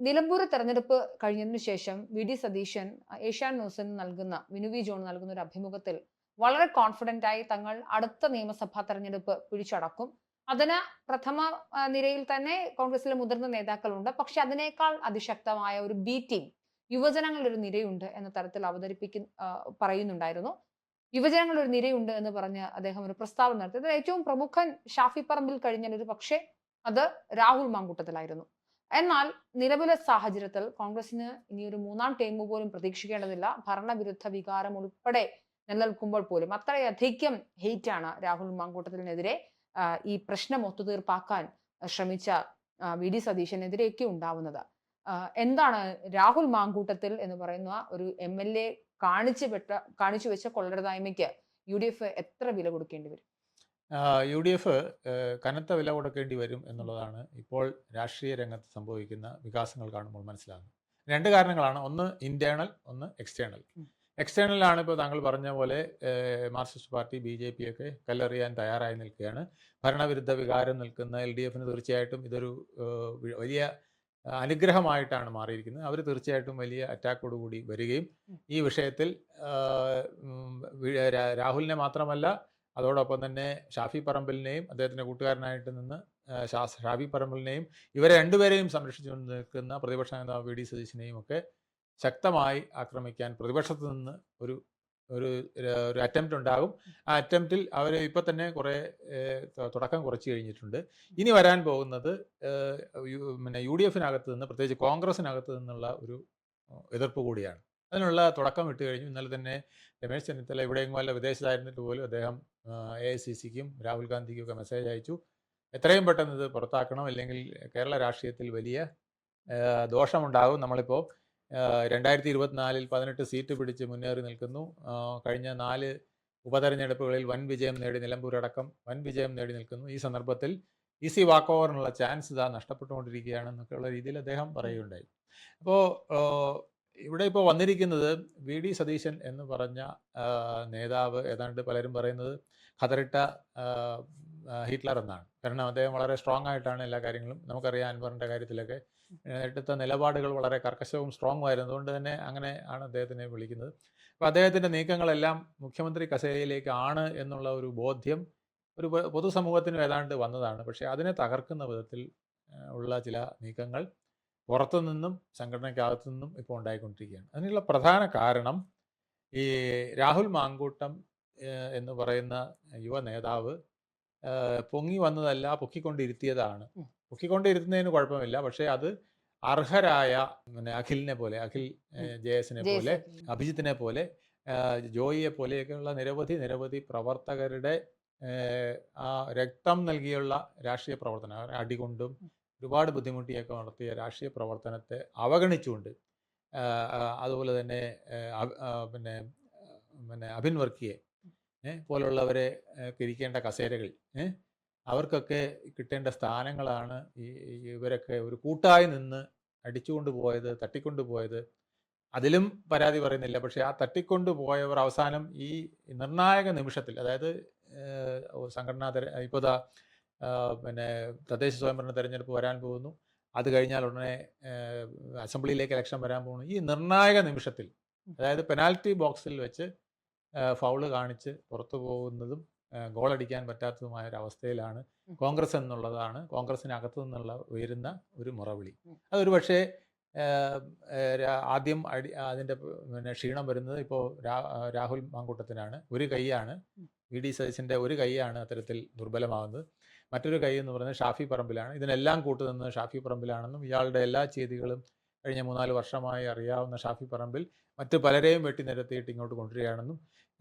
നിലമ്പൂർ തെരഞ്ഞെടുപ്പ് കഴിഞ്ഞതിനു ശേഷം വി.ഡി. സതീശൻ ഏഷ്യാനെറ്റ് ന്യൂസിന് നൽകുന്ന വിനു വി. ജോൺ നൽകുന്ന ഒരു അഭിമുഖത്തിൽ വളരെ കോൺഫിഡന്റ് ആയി തങ്ങൾ അടുത്ത നിയമസഭാ തെരഞ്ഞെടുപ്പ് പിടിച്ചടക്കും. അതിന് പ്രഥമ നിരയിൽ തന്നെ കോൺഗ്രസിലെ മുതിർന്ന നേതാക്കളുണ്ട്. പക്ഷെ അതിനേക്കാൾ അതിശക്തമായ ഒരു ബി ടീം യുവജനങ്ങളുടെ ഒരു നിരയുണ്ട് എന്ന തരത്തിൽ പറയുന്നുണ്ടായിരുന്നു. യുവജനങ്ങളുടെ ഒരു നിരയുണ്ട് എന്ന് പറഞ്ഞ് അദ്ദേഹം ഒരു പ്രസ്താവന നടത്തി. അതിൽ ഏറ്റവും പ്രമുഖൻ ഷാഫി പറമ്പിൽ കഴിഞ്ഞാൽ ഒരു പക്ഷേ അത് രാഹുൽ മാങ്കൂട്ടത്തിലായിരുന്നു. എന്നാൽ നിലവിലെ സാഹചര്യത്തിൽ കോൺഗ്രസിന് ഇനി ഒരു മൂന്നാം ടേം പോലും പ്രതീക്ഷിക്കേണ്ടതില്ല. ഭരണവിരുദ്ധ വികാരം ഉൾപ്പെടെ നിലനിൽക്കുമ്പോൾ പോലും അത്രയധികം ഹെയ്റ്റാണ് രാഹുൽ മാങ്കൂട്ടത്തിനെതിരെ ഈ പ്രശ്നം ഒത്തുതീർപ്പാക്കാൻ ശ്രമിച്ച വി.ഡി. സതീശനെതിരെയൊക്കെ ഉണ്ടാവുന്നത്. എന്താണ് രാഹുൽ മാങ്കൂട്ടത്തിൽ എന്ന് പറയുന്ന ഒരു എം.എൽ.എ കാണിച്ചു വെച്ച കൊള്ളരുതായ്മയ്ക്ക് യു.ഡി.എഫ് എത്ര വില കൊടുക്കേണ്ടി വരും? യു.ഡി.എഫ് കനത്ത വില കൊടുക്കേണ്ടി വരും എന്നുള്ളതാണ് ഇപ്പോൾ രാഷ്ട്രീയ രംഗത്ത് സംഭവിക്കുന്ന വികാസങ്ങൾ കാണുമ്പോൾ മനസ്സിലാകുന്നത്. 2 കാരണങ്ങളാണ്. ഒന്ന് ഇന്റേണൽ, ഒന്ന് എക്സ്റ്റേണൽ. എക്സ്റ്റേണലാണ് ഇപ്പോൾ താങ്കൾ പറഞ്ഞ പോലെ മാർക്സിസ്റ്റ് പാർട്ടി, ബി.ജെ.പി. ഒക്കെ കല്ലെറിയാൻ തയ്യാറായി നിൽക്കുകയാണ്. ഭരണവിരുദ്ധ വികാരം നിൽക്കുന്ന എൽ.ഡി.എഫിന് തീർച്ചയായിട്ടും ഇതൊരു വലിയ അനുഗ്രഹമായിട്ടാണ് മാറിയിരിക്കുന്നത്. അവർ തീർച്ചയായിട്ടും വലിയ അറ്റാക്കോടുകൂടി വരികയും ഈ വിഷയത്തിൽ രാഹുലിനെ മാത്രമല്ല, അതോടൊപ്പം തന്നെ ഷാഫി പറമ്പിലിനെയും അദ്ദേഹത്തിൻ്റെ കൂട്ടുകാരനായിട്ട് നിന്ന് ഷാഫി പറമ്പിലിനെയും ഇവരെ രണ്ടുപേരെയും സംരക്ഷിച്ചുകൊണ്ട് നിൽക്കുന്ന പ്രതിപക്ഷ നേതാവ് വി.ഡി. സതീശനെയും ഒക്കെ ശക്തമായി ആക്രമിക്കാൻ പ്രതിപക്ഷത്ത് നിന്ന് ഒരു ഒരു ഒരു അറ്റംപ്റ്റ് ഉണ്ടാകും. ആ അറ്റംപ്റ്റിൽ അവർ ഇപ്പം തന്നെ കുറേ തുടക്കം കുറച്ച് കഴിഞ്ഞിട്ടുണ്ട്. ഇനി വരാൻ പോകുന്നത് പിന്നെ യു.ഡി.എഫിനകത്ത് നിന്ന്, പ്രത്യേകിച്ച് കോൺഗ്രസിനകത്ത് നിന്നുള്ള ഒരു എതിർപ്പ് കൂടിയാണ്. അതിനുള്ള തുടക്കം ഇട്ട് കഴിഞ്ഞു. ഇന്നലെ തന്നെ രമേശ് ചെന്നിത്തല എവിടെയെങ്കിലും വല്ല വിദേശത്തായിരുന്നിട്ട് പോലും അദ്ദേഹം AICCക്കും രാഹുൽ ഗാന്ധിക്കും ഒക്കെ മെസ്സേജ് അയച്ചു. എത്രയും പെട്ടെന്ന് ഇത് പുറത്താക്കണം, അല്ലെങ്കിൽ കേരള രാഷ്ട്രീയത്തിൽ വലിയ ദോഷമുണ്ടാകും. നമ്മളിപ്പോൾ 2024 18 സീറ്റ് പിടിച്ച് മുന്നേറി നിൽക്കുന്നു. കഴിഞ്ഞ 4 ഉപതെരഞ്ഞെടുപ്പുകളിൽ വൻ വിജയം നേടി, നിലമ്പൂരടക്കം വൻ വിജയം നേടി നിൽക്കുന്നു. ഈ സന്ദർഭത്തിൽ ഈസി വാക്ക് ഓവറിനുള്ള ചാൻസ് ഇതാ നഷ്ടപ്പെട്ടുകൊണ്ടിരിക്കുകയാണെന്നൊക്കെയുള്ള രീതിയിൽ അദ്ദേഹം പറയുകയുണ്ടായി. അപ്പോൾ ഇവിടെ ഇപ്പോൾ വന്നിരിക്കുന്നത് വി.ഡി. സതീശൻ എന്ന് പറഞ്ഞ നേതാവ് ഏതാണ്ട് പലരും പറയുന്നത് ഖതറിട്ട ഹിറ്റ്ലർ എന്നാണ്. കാരണം അദ്ദേഹം വളരെ സ്ട്രോങ് ആയിട്ടാണ് എല്ലാ കാര്യങ്ങളും, നമുക്കറിയാം അൻവറിൻ്റെ കാര്യത്തിലൊക്കെ എടുത്ത നിലപാടുകൾ വളരെ കർക്കശവും സ്ട്രോങ്ങും ആയിരുന്നു. അതുകൊണ്ട് തന്നെ അങ്ങനെ ആണ് അദ്ദേഹത്തിനെ വിളിക്കുന്നത്. അപ്പോൾ അദ്ദേഹത്തിൻ്റെ നീക്കങ്ങളെല്ലാം മുഖ്യമന്ത്രി കസേരയിലേക്കാണ് എന്നുള്ള ഒരു ബോധ്യം ഒരു പൊതുസമൂഹത്തിനും ഏതാണ്ട് വന്നതാണ്. പക്ഷേ അതിനെ തകർക്കുന്ന വിധത്തിൽ ഉള്ള ചില നീക്കങ്ങൾ പുറത്തുനിന്നും സംഘടനയ്ക്കകത്തു നിന്നും ഇപ്പോൾ ഉണ്ടായിക്കൊണ്ടിരിക്കുകയാണ്. അതിനുള്ള പ്രധാന കാരണം ഈ രാഹുൽ മാങ്കൂട്ടം എന്ന് പറയുന്ന യുവ നേതാവ് പൊങ്ങി വന്നതല്ല, പൊക്കിക്കൊണ്ടിരുത്തിയതാണ്. പൊക്കിക്കൊണ്ടിരുത്തുന്നതിന് കുഴപ്പമില്ല. പക്ഷേ അത് അർഹരായ അഖിലിനെ പോലെ, അഖിൽ JSനെ പോലെ, അഭിജിത്തിനെ പോലെ, ജോയിയെ പോലെയൊക്കെയുള്ള നിരവധി പ്രവർത്തകരുടെ ആ രക്തം നൽകിയുള്ള രാഷ്ട്രീയ പ്രവർത്തനം, അടികൊണ്ടും ഒരുപാട് ബുദ്ധിമുട്ടിയൊക്കെ നടത്തിയ രാഷ്ട്രീയ പ്രവർത്തനത്തെ അവഗണിച്ചുകൊണ്ട്, അതുപോലെ തന്നെ പിന്നെ അഭിൻ വർക്കിയെ പോലുള്ളവരെ ഇരിക്കേണ്ട കസേരകൾ, അവർക്കൊക്കെ കിട്ടേണ്ട സ്ഥാനങ്ങളാണ് ഇവരൊക്കെ ഒരു കൂട്ടായി നിന്ന് അടിച്ചുകൊണ്ട് പോയത്, തട്ടിക്കൊണ്ടുപോയത്. അതിലും പരാതി പറയുന്നില്ല. പക്ഷേ ആ തട്ടിക്കൊണ്ടുപോയവർ അവസാനം ഈ നിർണായക നിമിഷത്തിൽ, അതായത് സംഘടനാ ഇപ്പോൾ പിന്നെ തദ്ദേശ സ്വയംഭരണ തെരഞ്ഞെടുപ്പ് വരാൻ പോകുന്നു, അത് കഴിഞ്ഞാൽ ഉടനെ അസംബ്ലിയിലേക്ക് ഇലക്ഷൻ വരാൻ പോകുന്നു. ഈ നിർണായക നിമിഷത്തിൽ, അതായത് പെനാൽറ്റി ബോക്സിൽ വെച്ച് ഫൗള് കാണിച്ച് പുറത്തു പോകുന്നതും ഗോളടിക്കാൻ പറ്റാത്തതുമായ ഒരവസ്ഥയിലാണ് കോൺഗ്രസ് എന്നുള്ളതാണ് കോൺഗ്രസിനകത്തു നിന്നുള്ള ഉയരുന്ന ഒരു മുറവിളി. അതൊരു പക്ഷേ ആദ്യം അതിൻ്റെ ക്ഷീണം വരുന്നത് ഇപ്പോൾ രാഹുൽ മാങ്കൂട്ടത്തിനാണ്. ഒരു കൈയാണ്, വി.ഡി. സതീശൻ്റെ ഒരു കൈയാണ് അത്തരത്തിൽ ദുർബലമാകുന്നത്. മറ്റൊരു കൈ എന്ന് പറയുന്നത് ഷാഫി പറമ്പിലാണ്. ഇതിനെല്ലാം കൂട്ടുനിന്ന് ഷാഫി പറമ്പിലാണെന്നും ഇയാളുടെ എല്ലാ ചെയ്തികളും കഴിഞ്ഞ 3-4 വർഷമായി അറിയാവുന്ന ഷാഫി പറമ്പിൽ മറ്റ് പലരെയും വെട്ടിനിരത്തിയിട്ട് ഇങ്ങോട്ട് കൊണ്ടുവരികയാണെന്നും,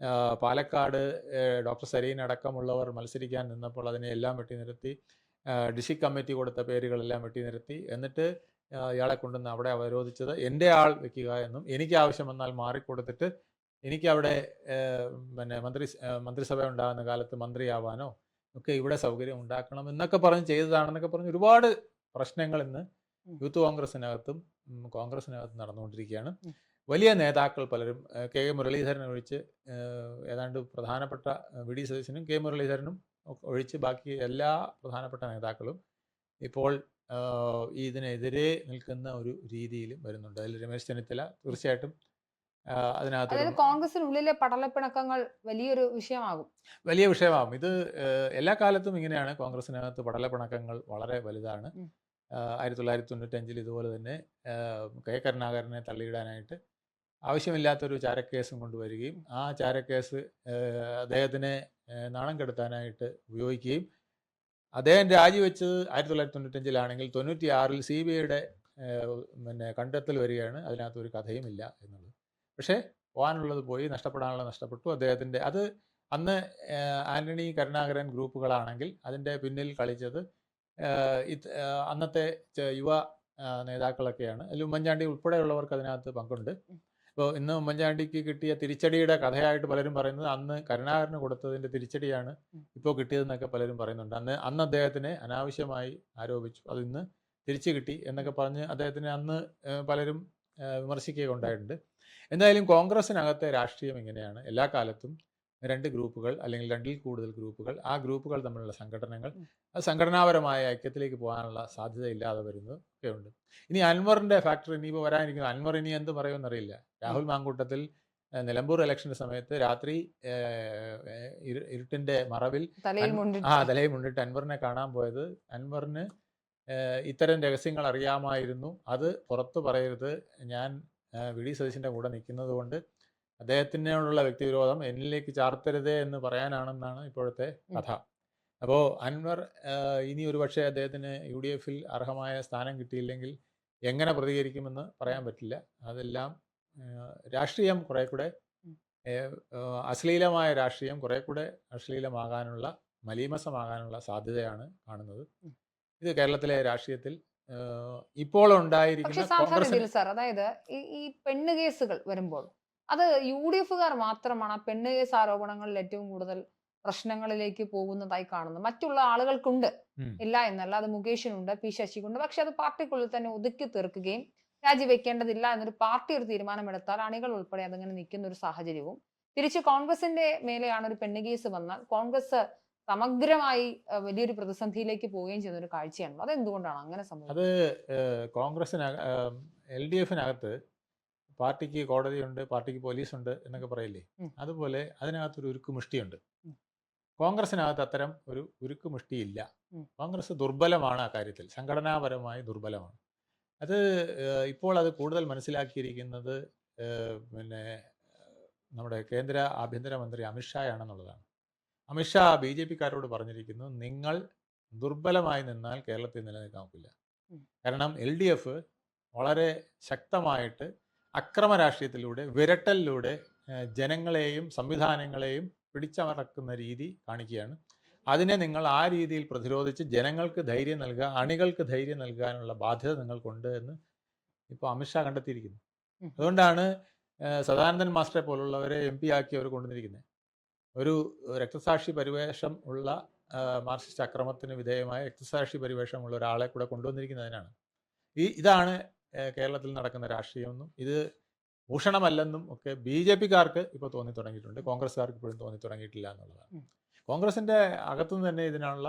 പാലക്കാട് ഡോക്ടർ സരീൻ അടക്കമുള്ളവർ മത്സരിക്കാൻ നിന്നപ്പോൾ അതിനെ എല്ലാം വെട്ടിനിരത്തി, ഡിസ്ട്രിക്ട് കമ്മിറ്റി കൊടുത്ത പേരുകളെല്ലാം വെട്ടിനിരത്തി, എന്നിട്ട് ഇയാളെ കൊണ്ടുവന്ന് അവിടെ അവരോധിച്ചത് എൻ്റെ ആൾ വെക്കുക എന്നും, എനിക്ക് ആവശ്യം വന്നാൽ മാറിക്കൊടുത്തിട്ട് എനിക്കവിടെ പിന്നെ മന്ത്രിസഭ ഉണ്ടാകുന്ന കാലത്ത് മന്ത്രിയാവാനോ ഒക്കെ ഇവിടെ സൗകര്യം ഉണ്ടാക്കണം എന്നൊക്കെ പറഞ്ഞ് ചെയ്തതാണെന്നൊക്കെ പറഞ്ഞ് ഒരുപാട് പ്രശ്നങ്ങൾ ഇന്ന് യൂത്ത് കോൺഗ്രസിനകത്തും കോൺഗ്രസിനകത്തും നടന്നുകൊണ്ടിരിക്കുകയാണ്. വലിയ നേതാക്കൾ പലരും, കെ മുരളീധരൻ ഒഴിച്ച് ഏതാണ്ട് പ്രധാനപ്പെട്ട വി.ഡി. സതീശനും കെ മുരളീധരനും ഒഴിച്ച് ബാക്കി എല്ലാ പ്രധാനപ്പെട്ട നേതാക്കളും ഇപ്പോൾ ഇതിനെതിരെ നിൽക്കുന്ന ഒരു രീതിയിലും വരുന്നുണ്ട്. അതിൽ രമേശ് ചെന്നിത്തല തീർച്ചയായിട്ടും അതിനകത്തൊരു അതായത് കോൺഗ്രസിനുള്ളിലെ പടലപ്പിണക്കങ്ങൾ വലിയൊരു വിഷയമാകും. വലിയ വിഷയമാകും. ഇത് എല്ലാ കാലത്തും ഇങ്ങനെയാണ്. കോൺഗ്രസിനകത്ത് പടലപ്പിണക്കങ്ങൾ വളരെ വലുതാണ്. ഉം. 1995 ഇതുപോലെ തന്നെ കെ കരുണാകരനെ തള്ളിയിടാനായിട്ട് ആവശ്യമില്ലാത്തൊരു ചാരക്കേസും കൊണ്ടുവരികയും ആ ചാരക്കേസ് അദ്ദേഹത്തിനെ നാണം കെടുത്താനായിട്ട് ഉപയോഗിക്കുകയും അദ്ദേഹം രാജിവെച്ചത് 1995 96 CBIയുടെ പിന്നെ കണ്ടെത്തൽ വരികയാണ്. അതിനകത്ത് ഒരു കഥയുമില്ല എന്നുള്ളത്. പക്ഷേ പോകാനുള്ളത് പോയി, നഷ്ടപ്പെടാനുള്ളത് നഷ്ടപ്പെട്ടു. അദ്ദേഹത്തിൻ്റെ അത് അന്ന് ആന്റണി കരുണാകരൻ ഗ്രൂപ്പുകളാണെങ്കിൽ അതിൻ്റെ പിന്നിൽ കളിച്ചത് അന്നത്തെ യുവ നേതാക്കളൊക്കെയാണ്. അതിൽ ഉമ്മൻചാണ്ടി ഉൾപ്പെടെയുള്ളവർക്ക് അതിനകത്ത് പങ്കുണ്ട്. ഇപ്പോൾ ഇന്ന് ഉമ്മൻചാണ്ടിക്ക് കിട്ടിയ തിരിച്ചടിയുടെ കഥയായിട്ട് പലരും പറയുന്നത് അന്ന് കരുണാകരന് കൊടുത്തതിൻ്റെ തിരിച്ചടിയാണ് ഇപ്പോൾ കിട്ടിയതെന്നൊക്കെ പലരും പറയുന്നുണ്ട്. അന്ന് അദ്ദേഹത്തിനെ അനാവശ്യമായി ആരോപിച്ചു, അത് ഇന്ന് തിരിച്ചു കിട്ടി എന്നൊക്കെ പറഞ്ഞ് അദ്ദേഹത്തിനെ അന്ന് പലരും വിമർശിക്കുകയൊക്കെ ഉണ്ടായിട്ടുണ്ട്. എന്തായാലും കോൺഗ്രസിനകത്തെ രാഷ്ട്രീയം ഇങ്ങനെയാണ്. എല്ലാ കാലത്തും രണ്ട് ഗ്രൂപ്പുകൾ അല്ലെങ്കിൽ രണ്ടിൽ കൂടുതൽ ഗ്രൂപ്പുകൾ, ആ ഗ്രൂപ്പുകൾ തമ്മിലുള്ള സംഘടനകൾ, അത് സംഘടനാപരമായ ഐക്യത്തിലേക്ക് പോകാനുള്ള സാധ്യത ഇല്ലാതെ വരുന്നത് ഒക്കെ ഉണ്ട്. ഇനി അൻവറിൻ്റെ ഫാക്ടർ ഇനിയിപ്പോൾ വരാനിരിക്കുന്നു. അൻവർ ഇനി എന്ത് പറയുമെന്നറിയില്ല. രാഹുൽ മാങ്കൂട്ടത്തിൽ നിലമ്പൂർ ഇലക്ഷൻ്റെ സമയത്ത് രാത്രി ഇരുട്ടിൻ്റെ മറവിൽ തലയിൽ മുണ്ടിട്ട് അൻവറിനെ കാണാൻ പോയത് അൻവറിന് ഇത്തരം രഹസ്യങ്ങൾ അറിയാമായിരുന്നു. അത് പുറത്ത് പറയരുത്, ഞാൻ വി.ഡി. സതീശൻ്റെ കൂടെ നിൽക്കുന്നത് കൊണ്ട് അദ്ദേഹത്തിനോടുള്ള വ്യക്തിവിരോധം എന്നിലേക്ക് ചാർത്തരുതേ എന്ന് പറയാനാണെന്നാണ് ഇപ്പോഴത്തെ കഥ. അപ്പോൾ അൻവർ ഇനി ഒരുപക്ഷെ അദ്ദേഹത്തിന് UDF അർഹമായ സ്ഥാനം കിട്ടിയില്ലെങ്കിൽ എങ്ങനെ പ്രതികരിക്കുമെന്ന് പറയാൻ പറ്റില്ല. അതെല്ലാം രാഷ്ട്രീയം കുറെ കൂടെ അശ്ലീലമായ രാഷ്ട്രീയം കുറെ കൂടെ അശ്ലീലമാകാനുള്ള, മലീമസമാകാനുള്ള സാധ്യതയാണ് കാണുന്നത്. ഇത് കേരളത്തിലെ രാഷ്ട്രീയത്തിൽ ഇപ്പോൾ ഉണ്ടായിരിക്കുന്ന കോൺഗ്രസ് സാർ, അതായത് ഈ പെണ്ണ് കേസുകൾ വരുമ്പോൾ അത് UDF-കാർ മാത്രമാണ് ആ പെണ്ണ് കേസ് ആരോപണങ്ങളിൽ ഏറ്റവും കൂടുതൽ പ്രശ്നങ്ങളിലേക്ക് പോകുന്നതായി കാണുന്നത്. മറ്റുള്ള ആളുകൾക്കുണ്ട്, ഇല്ല എന്നല്ല. അത് മുകേഷിനുണ്ട്, P. ശശിക്കുണ്ട്. പക്ഷെ അത് പാർട്ടിക്കുള്ളിൽ തന്നെ ഒതുക്കി തീർക്കുകയും രാജിവെക്കേണ്ടതില്ല എന്നൊരു പാർട്ടി ഒരു തീരുമാനമെടുത്താൽ അണികൾ ഉൾപ്പെടെ അതങ്ങനെ നിൽക്കുന്ന ഒരു സാഹചര്യവും, തിരിച്ച് കോൺഗ്രസിന്റെ മേലെയാണ് ഒരു പെണ്ണ് കേസ് വന്നാൽ കോൺഗ്രസ് സമഗ്രമായി വലിയൊരു പ്രതിസന്ധിയിലേക്ക് പോവുകയും ചെയ്യുന്ന ഒരു കാഴ്ചയാണ്. അതെന്തുകൊണ്ടാണ് അങ്ങനെ സംഭവിച്ചത്? അത് LDF-നകത്ത് പാർട്ടിക്ക് കോടതിയുണ്ട്, പാർട്ടിക്ക് പോലീസുണ്ട് എന്നൊക്കെ പറയില്ലേ, അതുപോലെ അതിനകത്തൊരു ഉരുക്കുമുഷ്ടിയുണ്ട്. കോൺഗ്രസിനകത്ത് അത്തരം ഒരു ഉരുക്കുമുഷ്ടിയില്ല. കോൺഗ്രസ് ദുർബലമാണ് ആ കാര്യത്തിൽ, സംഘടനാപരമായി ദുർബലമാണ്. അത് ഇപ്പോൾ അത് കൂടുതൽ മനസ്സിലാക്കിയിരിക്കുന്നത് പിന്നെ നമ്മുടെ കേന്ദ്ര ആഭ്യന്തരമന്ത്രി അമിത്ഷായാണെന്നുള്ളതാണ്. അമിത്ഷാ BJP-കാരോട് പറഞ്ഞിരിക്കുന്നു, നിങ്ങൾ ദുർബലമായി നിന്നാൽ കേരളത്തിൽ നിലനിൽക്കാൻ ഒക്കില്ല. കാരണം LDF വളരെ ശക്തമായിട്ട് അക്രമ രാഷ്ട്രീയത്തിലൂടെ, വിരട്ടലിലൂടെ ജനങ്ങളെയും സംവിധാനങ്ങളെയും പിടിച്ചമർക്കുന്ന രീതി കാണിക്കുകയാണ്. അതിനെ നിങ്ങൾ ആ രീതിയിൽ പ്രതിരോധിച്ച് ജനങ്ങൾക്ക് ധൈര്യം നൽകുക, അണികൾക്ക് ധൈര്യം നൽകാനുള്ള ബാധ്യത നിങ്ങൾക്കുണ്ട് എന്ന് ഇപ്പോൾ അമിത്ഷാ കണ്ടെത്തിയിരിക്കുന്നു. അതുകൊണ്ടാണ് സദാനന്ദൻ മാസ്റ്ററെ പോലുള്ളവരെ MP ആക്കി അവർ കൊണ്ടുവന്നിരിക്കുന്നത്. ഒരു രക്തസാക്ഷി പരിവേഷം ഉള്ള മാർക്സിസ്റ്റ് അക്രമത്തിന് വിധേയമായ രക്തസാക്ഷി പരിവേഷമുള്ള ഒരാളെ കൂടെ കൊണ്ടുവന്നിരിക്കുന്നതിനാണ്. ഇതാണ് കേരളത്തിൽ നടക്കുന്ന രാഷ്ട്രീയമെന്നും ഇത് ഭൂഷണമല്ലെന്നും ഒക്കെ BJP-കാർക്ക് ഇപ്പോൾ തോന്നി തുടങ്ങിയിട്ടുണ്ട്. കോൺഗ്രസ്സുകാർക്ക് ഇപ്പോഴും തോന്നി തുടങ്ങിയിട്ടില്ല എന്നുള്ളതാണ്. കോൺഗ്രസിൻ്റെ അകത്തുനിന്ന് തന്നെ ഇതിനുള്ള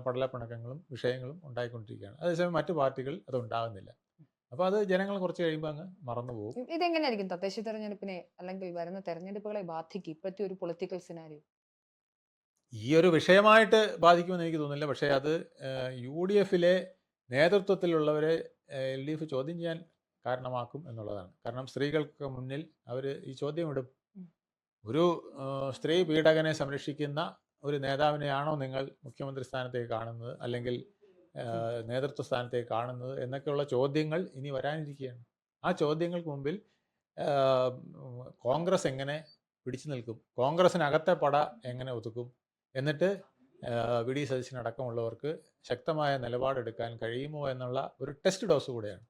പടലപ്പിണക്കങ്ങളും വിഷയങ്ങളും ഉണ്ടായിക്കൊണ്ടിരിക്കുകയാണ്. അതേസമയം മറ്റു പാർട്ടികൾ അത് ഉണ്ടാകുന്നില്ല. അപ്പോൾ അത് ജനങ്ങൾ കുറച്ച് കഴിയുമ്പോൾ അങ്ങ് മറന്നുപോകും. ഇതെങ്ങനെയായിരിക്കും തദ്ദേശ തെരഞ്ഞെടുപ്പിനെ അല്ലെങ്കിൽ വരുന്ന തെരഞ്ഞെടുപ്പുകളെ ബാധിക്കും ഇപ്പോഴത്തെ ഒരു പൊളിറ്റിക്കൽ സിനാരിയോ? ഈ ഒരു വിഷയമായിട്ട് ബാധിക്കുമെന്ന് എനിക്ക് തോന്നുന്നില്ല. പക്ഷേ അത് UDF-ലെ നേതൃത്വത്തിലുള്ളവരെ LDF ചോദ്യം ചെയ്യാൻ കാരണമാക്കും എന്നുള്ളതാണ്. കാരണം സ്ത്രീകൾക്ക് മുന്നിൽ അവർ ഈ ചോദ്യം ഇടും. ഒരു സ്ത്രീ പീഡകനെ സംരക്ഷിക്കുന്ന ഒരു നേതാവിനെയാണോ നിങ്ങൾ മുഖ്യമന്ത്രി സ്ഥാനത്തേക്ക് കാണുന്നത്, അല്ലെങ്കിൽ നേതൃത്വ സ്ഥാനത്തേക്ക് കാണുന്നത് എന്നൊക്കെയുള്ള ചോദ്യങ്ങൾ ഇനി വരാനിരിക്കുകയാണ്. ആ ചോദ്യങ്ങൾക്ക് മുമ്പിൽ കോൺഗ്രസ് എങ്ങനെ പിടിച്ചു നിൽക്കും, കോൺഗ്രസിനകത്തെ പട എങ്ങനെ ഒതുക്കും, എന്നിട്ട് വി ഡി സതീശനടക്കമുള്ളവർക്ക് ശക്തമായ നിലപാടെടുക്കാൻ കഴിയുമോ എന്നുള്ള ഒരു ടെസ്റ്റ് ഡോസ് കൂടെയാണ്.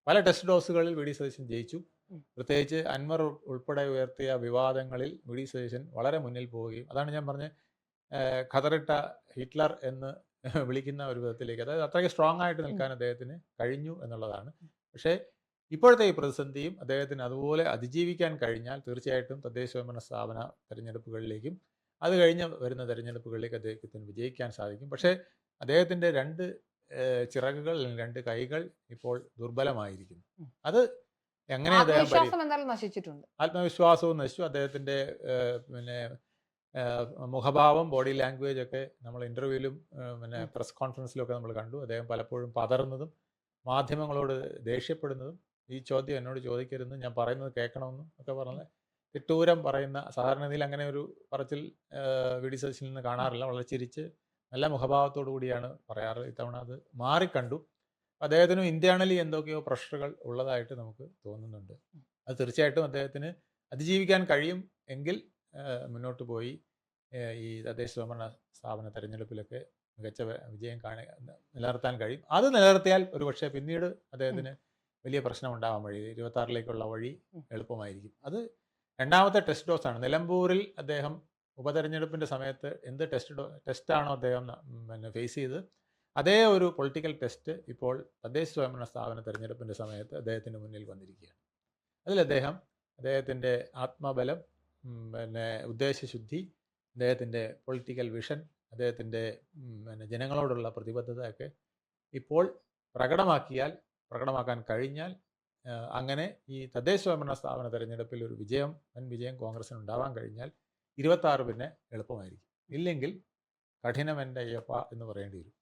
പല ടെസ്റ്റ് ഡോസുകളിൽ വി ഡി സതീശൻ ജയിച്ചു. പ്രത്യേകിച്ച് അൻവർ ഉൾപ്പെടെ ഉയർത്തിയ വിവാദങ്ങളിൽ വി ഡി സതീശൻ വളരെ മുന്നിൽ പോവുകയും, അതാണ് ഞാൻ പറഞ്ഞ ഖതറിട്ട ഹിറ്റ്ലർ എന്ന് വിളിക്കുന്ന ഒരു വിധത്തിലേക്ക്, അതായത് അത്രയ്ക്ക് സ്ട്രോങ് ആയിട്ട് നിൽക്കാൻ അദ്ദേഹത്തിന് കഴിഞ്ഞു എന്നുള്ളതാണ്. പക്ഷേ ഇപ്പോഴത്തെ ഈ പ്രതിസന്ധിയും അദ്ദേഹത്തിന് അതുപോലെ അതിജീവിക്കാൻ കഴിഞ്ഞാൽ തീർച്ചയായിട്ടും തദ്ദേശ സ്വയംഭരണ സ്ഥാപന തെരഞ്ഞെടുപ്പുകളിലേക്കും അത് കഴിഞ്ഞ് വരുന്ന തെരഞ്ഞെടുപ്പുകളിലേക്ക് അദ്ദേഹത്തിന് വിജയിക്കാൻ സാധിക്കും. പക്ഷേ അദ്ദേഹത്തിൻ്റെ രണ്ട് ചിറകുകൾ, അല്ലെങ്കിൽ 2 കൈകൾ ഇപ്പോൾ ദുർബലമായിരിക്കുന്നു. ഉം. അത് എങ്ങനെ അദ്ദേഹം ആത്മവിശ്വാസം എന്തായാലും നശിച്ചിട്ടുണ്ട്. ആത്മവിശ്വാസവും നശിച്ചു. അദ്ദേഹത്തിൻ്റെ പിന്നെ മുഖഭാവം, ബോഡി ലാംഗ്വേജ് ഒക്കെ നമ്മൾ ഇൻ്റർവ്യൂവിലും പിന്നെ ഉം. പ്രസ് കോൺഫറൻസിലൊക്കെ നമ്മൾ കണ്ടു. അദ്ദേഹം പലപ്പോഴും പതറുന്നതും മാധ്യമങ്ങളോട് ദേഷ്യപ്പെടുന്നതും, ഈ ചോദ്യം എന്നോട് ചോദിക്കരുതെന്നും ഞാൻ പറയുന്നത് കേൾക്കണമെന്നും ഒക്കെ പറഞ്ഞ് തിട്ടൂരം പറയുന്ന, സാധാരണ രീതിയിൽ അങ്ങനെ ഒരു പറച്ചിൽ വി ഡി സതീശനിൽ നിന്ന് കാണാറില്ല. വളരെ ചിരിച്ച് നല്ല മുഖഭാവത്തോടു കൂടിയാണ് പറയാറ്. ഇത്തവണ അത് മാറിക്കണ്ടു. അദ്ദേഹത്തിനും ഇന്റേണലി എന്തൊക്കെയോ പ്രഷറുകൾ ഉള്ളതായിട്ട് നമുക്ക് തോന്നുന്നുണ്ട്. അത് തീർച്ചയായിട്ടും അദ്ദേഹത്തിന് അതിജീവിക്കാൻ കഴിയും എങ്കിൽ മുന്നോട്ട് പോയി ഈ തദ്ദേശ സ്വയംഭരണ സ്ഥാപന തെരഞ്ഞെടുപ്പിലൊക്കെ മികച്ച വിജയം നിലനിർത്താൻ കഴിയും. അത് നിലനിർത്തിയാൽ ഒരുപക്ഷെ പിന്നീട് അദ്ദേഹത്തിന് വലിയ പ്രശ്നം ഉണ്ടാവാൻ വഴി 26ലേക്കുള്ള വഴി എളുപ്പമായിരിക്കും. അത് രണ്ടാമത്തെ ടെസ്റ്റ് ഡോസാണ്. നിലമ്പൂരിൽ അദ്ദേഹം ഉപതെരഞ്ഞെടുപ്പിൻ്റെ സമയത്ത് എന്ത് ടെസ്റ്റാണോ അദ്ദേഹം പിന്നെ ഫേസ് ചെയ്ത്, അതേ ഒരു പൊളിറ്റിക്കൽ ടെസ്റ്റ് ഇപ്പോൾ തദ്ദേശ സ്വയംഭരണ സ്ഥാപന തെരഞ്ഞെടുപ്പിൻ്റെ സമയത്ത് അദ്ദേഹത്തിന് മുന്നിൽ വന്നിരിക്കുകയാണ്. അതിൽ അദ്ദേഹത്തിൻ്റെ ആത്മബലം, പിന്നെ ഉദ്ദേശശുദ്ധി, അദ്ദേഹത്തിൻ്റെ പൊളിറ്റിക്കൽ വിഷൻ, അദ്ദേഹത്തിൻ്റെ പിന്നെ ജനങ്ങളോടുള്ള പ്രതിബദ്ധതയൊക്കെ ഇപ്പോൾ പ്രകടമാക്കാൻ കഴിഞ്ഞാൽ, അങ്ങനെ ഈ തദ്ദേശ സ്വയംഭരണ സ്ഥാപന തെരഞ്ഞെടുപ്പിൽ ഒരു വൻ വിജയം കോൺഗ്രസിന് ഉണ്ടാവാൻ കഴിഞ്ഞാൽ 26 പിന്നെ എളുപ്പമായിരിക്കും. ഇല്ലെങ്കിൽ കഠിനമെൻ്റെ അയ്യപ്പ എന്ന് പറയേണ്ടി വരും.